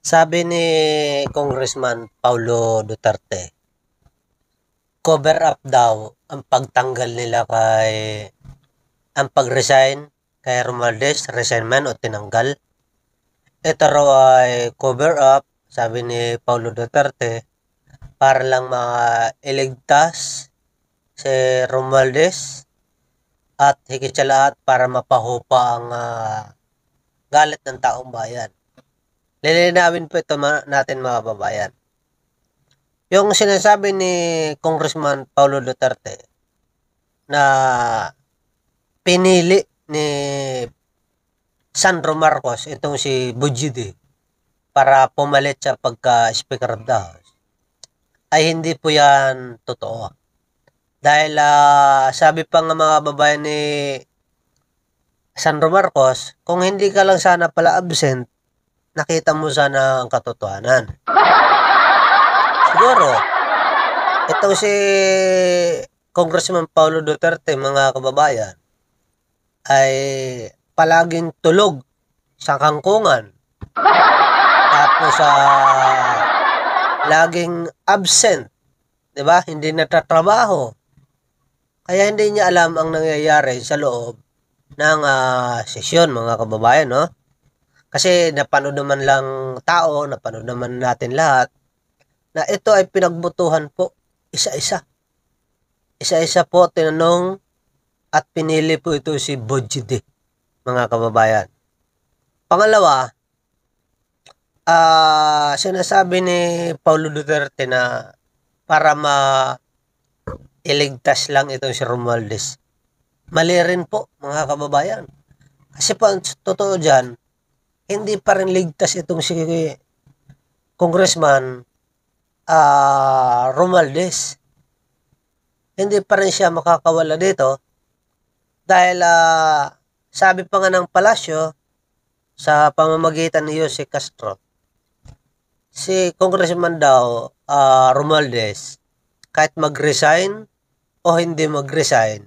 Sabi ni Congressman Paulo Duterte, cover up daw ang pagtanggal nila ang pag-resign kay Romualdez, resignment o tinanggal. Ito raw ay cover up, sabi ni Paulo Duterte, para lang mailigtas si Romualdez at higit sa lahat para mapahupa ang galit ng taong bayan. Lilinawin po ito natin mga babayan. Yung sinasabi ni Congressman Paulo Duterte na pinili ni Sandro Marcos itong si Bujidi para pumalit sa pagka-Speaker of the House ay hindi po yan totoo. Dahil sabi pa nga mga babayan ni Sandro Marcos, kung hindi ka lang sana pala absent, nakita mo sana ang katotohanan. Siguro, itong si Congressman Paulo Duterte, mga kababayan, ay palaging tulog sa kangkungan. Tapos laging absent, 'di ba? Hindi natatrabaho. Kaya hindi niya alam ang nangyayari sa loob ng sesyon, mga kababayan, no? Kasi napanood naman lang napanood naman natin lahat na ito ay pinagbutuhan po isa-isa. Isa-isa po tinanong at pinili po ito si Bujidi, mga kababayan. Pangalawa, sinasabi ni Paulo Duterte na para iligtas lang itong si Romualdez. Mali rin po, mga kababayan. Kasi po, totoo dyan, hindi pa rin ligtas itong si Congressman Romualdez. Hindi pa rin siya makakawala dito dahil sabi pa nga ng palasyo sa pamamagitan ni Jose Castro, si Congressman daw Romualdez, kahit mag-resign o hindi mag-resign,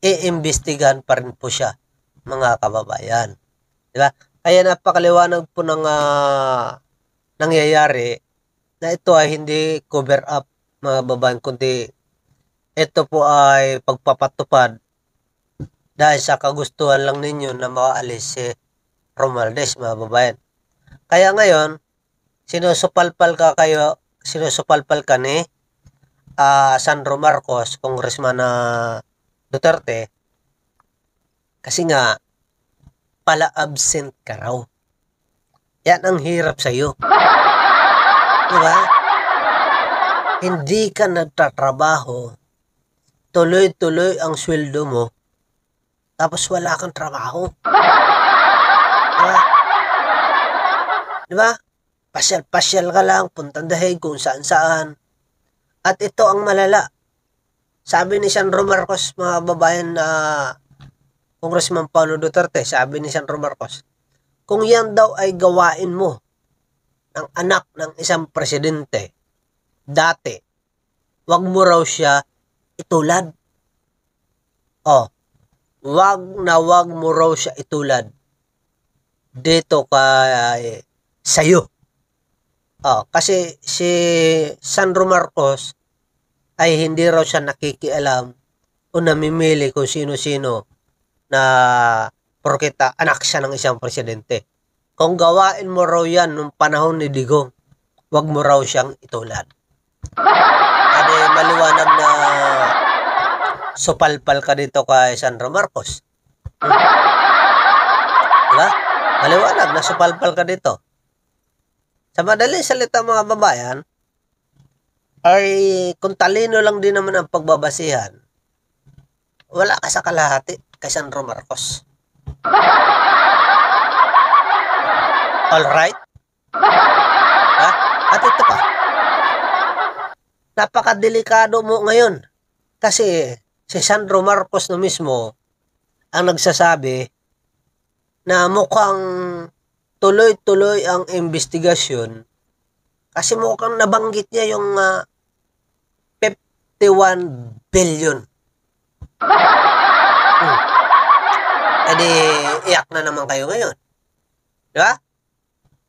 iimbestigahan pa rin po siya, mga kababayan. Diba? Kaya napakaliwanag po ng nangyayari na ito ay hindi cover up, mga babayan, kundi ito po ay pagpapatupad dahil sa kagustuhan lang ninyo na maalis si Romualdez, mga babayan. Kaya ngayon, sinusupalpal ka ni Sandro Marcos, Congressman Duterte, kasi nga pala absent ka raw. Yan ang hirap sa'yo. Diba? Hindi ka nagtatrabaho, tuloy-tuloy ang sweldo mo, tapos wala kang trabaho. Diba? Diba? Pasyal-pasyal ka lang, puntang dahig kung saan-saan. At ito ang malala. Sabi ni Sandro Marcos, mga babayan na Congressman Paulo Duterte, sabi ni Sandro Marcos, kung yan daw ay gawain mo ng anak ng isang presidente, dati, wag mo raw siya itulad. Wag mo raw siya itulad dito sa'yo. Kasi si Sandro Marcos ay hindi raw siya nakikialam o namimili kung sino-sino na porkita anak siya ng isang presidente. Kung gawain mo raw yan nung panahon ni Digong, wag mo raw siyang itulad. Kasi maliwanag na supalpal ka dito kay Sandro Marcos. Diba? Maliwanag na supalpal ka dito. Sa madaling salita, mga babayan, ay kung talino lang din naman ang pagbabasihan, wala ka sa kalahati kay Sandro Marcos. Alright? At ito pa, napakadelikado mo ngayon kasi si Sandro Marcos na mismo ang nagsasabi na mukhang tuloy-tuloy ang investigasyon kasi mukhang nabanggit niya yung 51 billion. Edi iyak na naman kayo ngayon. Diba?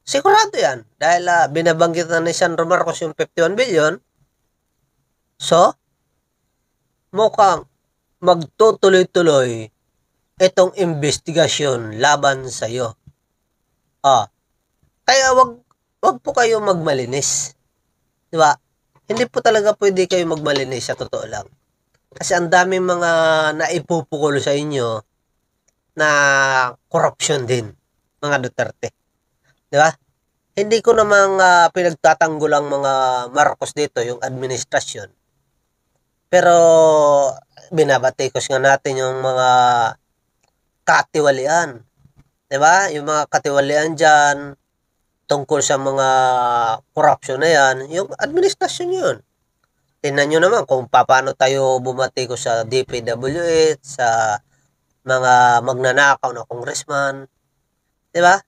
Sigurado yan. Dahil binabanggit na ni Sandro Marcos yung 51 billion. So, mukhang magtutuloy-tuloy itong investigasyon laban sa iyo. Kaya wag po kayo magmalinis. Di ba? Hindi po talaga pwede kayo magmalinis sa totoo lang. Kasi ang daming mga naipupukol sa inyo na corruption din, mga Duterte. Di ba? Hindi ko namang pinagtatanggol ang mga Marcos dito, yung administrasyon. Pero binabatikos nga natin yung mga katiwalian. Di ba? Yung mga katiwalian dyan, tungkol sa mga corruption na yan, yung administrasyon yun. Tingnan nyo naman kung paano tayo bumatikos sa DPWH, sa mga magnanakaw na congressman. Di ba?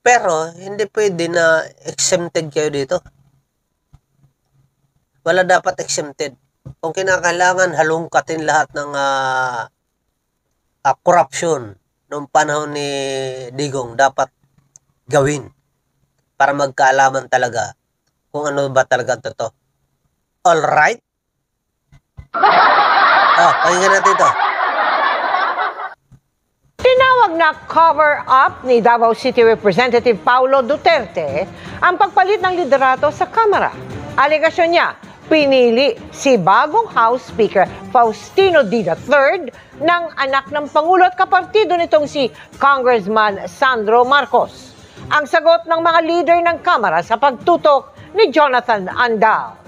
Pero, hindi pwede na exempted kayo dito. Wala dapat exempted. Kung kinakailangan, halungkatin lahat ng corruption noong panahon ni Digong, dapat gawin para magkaalaman talaga kung ano ba talaga totoo. All right? Pakinggan natin ito. Tinawag na cover-up ni Davao City Representative Paulo Duterte ang pagpalit ng liderato sa Kamara. Alegasyon niya, pinili si bagong House Speaker Faustino D. III ng anak ng Pangulo at kapartido nitong si Congressman Sandro Marcos. Ang sagot ng mga leader ng Kamara sa pagtutok ni Jonathan Andal.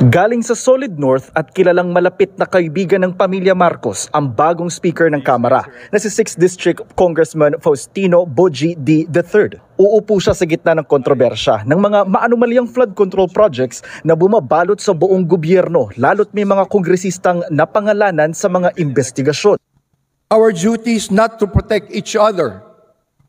Galing sa Solid North at kilalang malapit na kaibigan ng pamilya Marcos ang bagong speaker ng Kamara na si 6th District Congressman Faustino Boji D. III. Uupo siya sa gitna ng kontrobersya ng mga maanumalyang flood control projects na bumabalot sa buong gobyerno lalo't may mga kongresistang napangalanan sa mga investigasyon. Our duty is not to protect each other.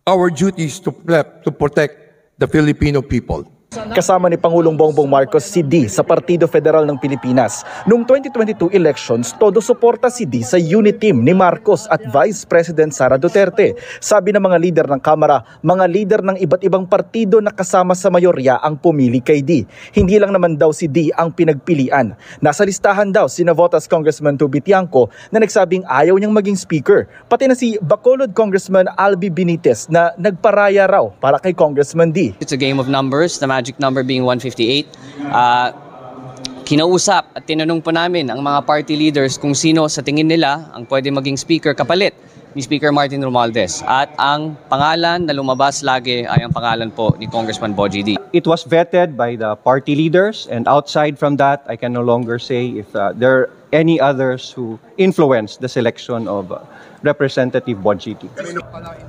Our duty is to protect the Filipino people. Kasama ni Pangulong Bongbong Marcos si D sa Partido Federal ng Pilipinas. Noong 2022 elections, todo suporta si D sa unit team ni Marcos at Vice President Sara Duterte. Sabi ng mga lider ng Kamara, mga lider ng iba't ibang partido na kasama sa mayorya ang pumili kay D. Hindi lang naman daw si D ang pinagpilian. Nasa listahan daw si Navotas Congressman Tubi Tiangco na nagsabing ayaw niyang maging speaker. Pati na si Bacolod Congressman Albi Benitez na nagparaya raw para kay Congressman D. It's a game of numbers, the magic number being 158. Kinausap at tinanong po namin ang mga party leaders kung sino sa tingin nila ang pwede maging speaker kapalit ni Speaker Martin Romualdez. At ang pangalan na lumabas lagi ay ang pangalan po ni Congressman Boji D. It was vetted by the party leaders, and outside from that, I can no longer say if there are any others who influenced the selection of Representative Boji D.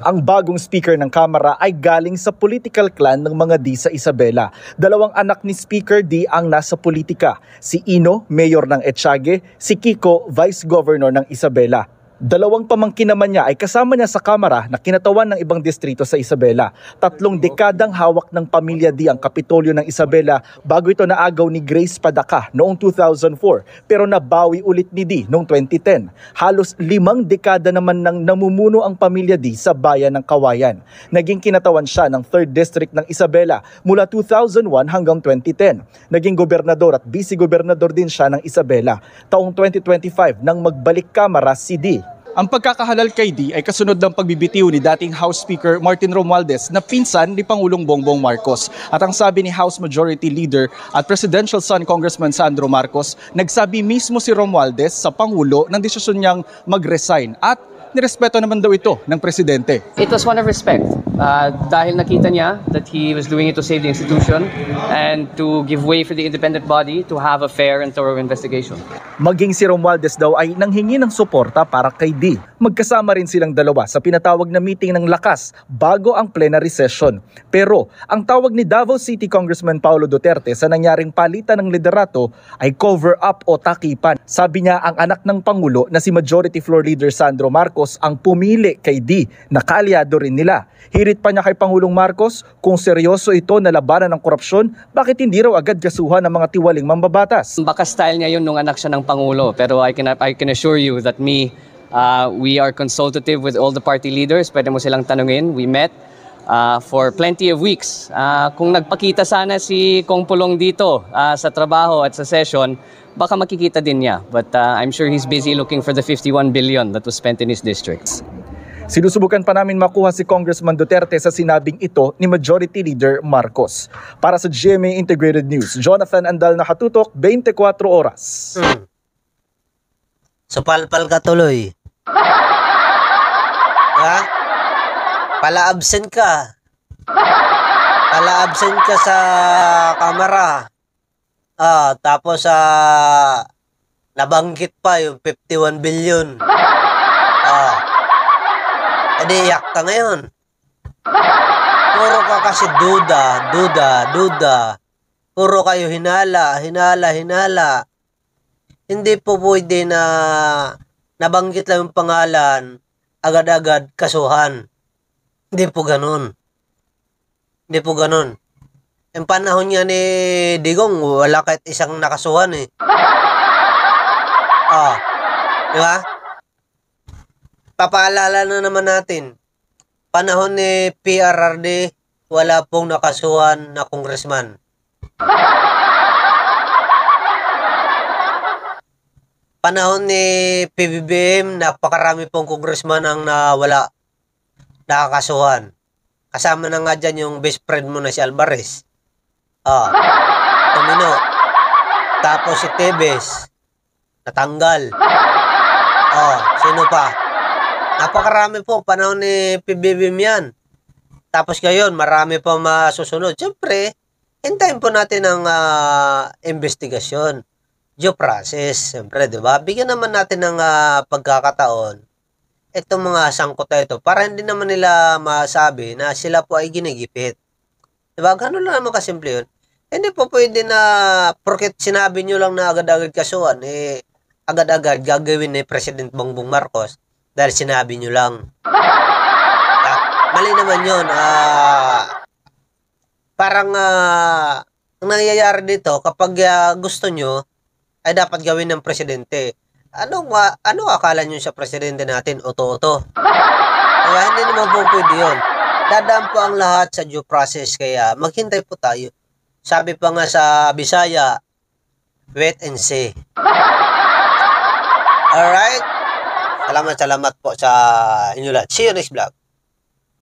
Ang bagong speaker ng Kamara ay galing sa political clan ng mga D sa Isabela. Dalawang anak ni Speaker D ang nasa politika. Si Ino, mayor ng Etiague, si Kiko, vice governor ng Isabela. Dalawang pamangkin naman niya ay kasama niya sa Kamara na kinatawan ng ibang distrito sa Isabela. 3 dekadang hawak ng pamilya D ang Kapitolyo ng Isabela bago ito naagaw ni Grace Padaka noong 2004 pero nabawi ulit ni D noong 2010. Halos 5 dekada naman nang namumuno ang pamilya D sa bayan ng Kawayan. Naging kinatawan siya ng 3rd District ng Isabela mula 2001 hanggang 2010. Naging gobernador at vice-gobernador din siya ng Isabela. Taong 2025 nang magbalik Kamara si D. Ang pagkakahalal kay D ay kasunod ng pagbibitiw ni dating House Speaker Martin Romualdez na pinsan ni Pangulong Bongbong Marcos. At ang sabi ni House Majority Leader at Presidential son Congressman Sandro Marcos, nagsabi mismo si Romualdez sa Pangulo ng desisyon niyang mag-resign at nirespeto naman daw ito ng Presidente. It was one of respect dahil nakita niya that he was doing it to save the institution and to give way for the independent body to have a fair and thorough investigation. Maging si Romualdez daw ay nanghingi ng suporta para kay D. Magkasama rin silang dalawa sa pinatawag na meeting ng lakas bago ang plenary session. Pero ang tawag ni Davao City Congressman Paulo Duterte sa nangyaring palitan ng liderato ay cover-up o takipan. Sabi niya ang anak ng Pangulo na si Majority Floor Leader Sandro Marcos ang pumili kay D na kaalyado rin nila. Hirit pa niya kay Pangulong Marcos kung seryoso ito na labanan ng korupsyon, bakit hindi raw agad kasuhan ng mga tiwaling mambabatas? Baka style niya yun nung anak siya ng Pangulo, pero I can assure you that me We are consultative with all the party leaders. Pwede mo silang tanungin. We met for plenty of weeks. Kung nagpakita sana si Kong Pulong dito sa trabaho at sa session, baka makikita din niya. But I'm sure he's busy looking for the 51 billion that was spent in his districts. Sinusubukan pa namin makuha si Congressman Duterte sa sinabing ito ni Majority Leader Marcos. Para sa GMA Integrated News, Jonathan Andal, nakatutok, 24 oras. So palpal ka tuloy. Ha? Pala-absent ka. Pala-absent ka sa kamera. Tapos nabanggit pa yung 51 billion. Edi iyak ka ngayon. Puro ka kasi duda. Puro kayo hinala. Hindi po pwede na nabanggit lang yung pangalan, agad-agad kasuhan. Hindi po ganun. Yung panahon niya ni Digong, wala kahit isang nakasuhan eh. Di ba? Papaalala na naman natin, panahon ni PRRD, wala pong nakasuhan na congressman. Panahon ni PBBM, napakarami pong congressman ang nawala, nakakasuhan. Kasama na nga dyan yung best friend mo na si Alvarez. Tumino. Tapos si Tebes, natanggal. Sino pa? Napakarami po, panahon ni PBBM yan. Tapos ngayon, marami pa masusunod. Siyempre, hintayin po natin ang investigasyon. Due process, siyempre, di ba? Bigyan naman natin ng pagkakataon itong mga sangkot na ito para hindi naman nila masabi na sila po ay ginigipit. Di ba? Ganun lang naman kasimple yun. Hindi po pwede na porket sinabi nyo lang na agad-agad kasuhan, agad-agad gagawin ni President Bongbong Marcos dahil sinabi nyo lang. Mali naman yun. Parang ang nangyayari dito, kapag gusto nyo, ay dapat gawin ng presidente. Ano akala nyo sa presidente natin? Oto-oto. Kaya hindi naman po pwede yun. Dadaan po ang lahat sa due process, kaya maghintay po tayo. Sabi pa nga sa Bisaya, wait and see. Alright? Salamat po sa inyo lahat. See you next vlog.